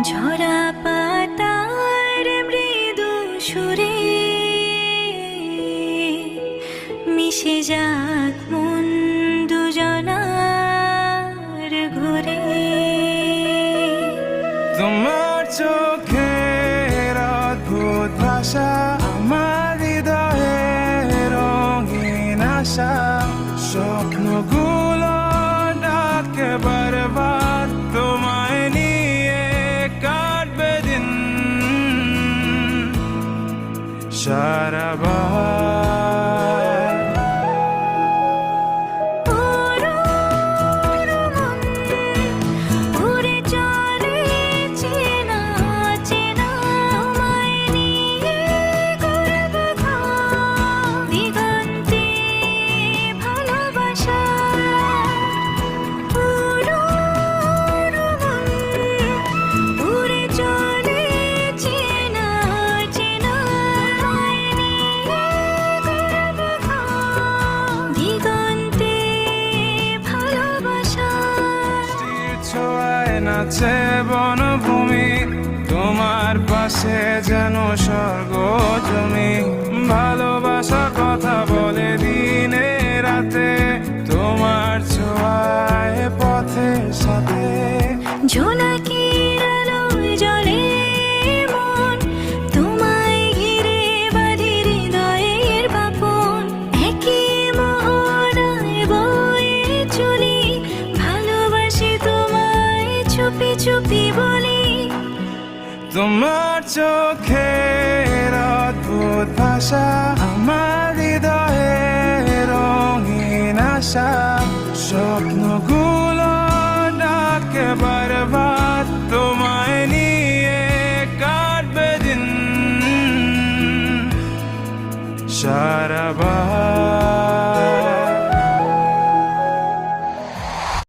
ঝরা পাতার মৃদু সুরে মিশে যাক মন দুজনার ঘুরে। তোমার চোখের অদ্ভুত ভাষা আমার হৃদয়ে রঙিন আশা, স্বপ্নগুলো ডাকে বারবার তোমায় নিয়ে কাটবে দিন সারাবার। নাচে বনভূমি তোমার পাশে যেন স্বর্গ জমি, ভালোবাসা কথা বলে দিনে রাতে তোমার ছোঁয়ায় পথে সাথে। ঝোলাকির আলোয় জ্বলে মন তোমায় ঘিরে বাঁধি হৃদয়ের বাপন, একই মোহনায় বয়ে চলি ভালোবাসি তোমায় চুপি চুপি বলি। তোমার চোখের অদ্ভুত ভাষা আমার হৃদয়ে রঙিন আশা, স্বপ্নগুলো ডাকে বারবার তোমায় নিয়ে কাটবে দিন সারাবার।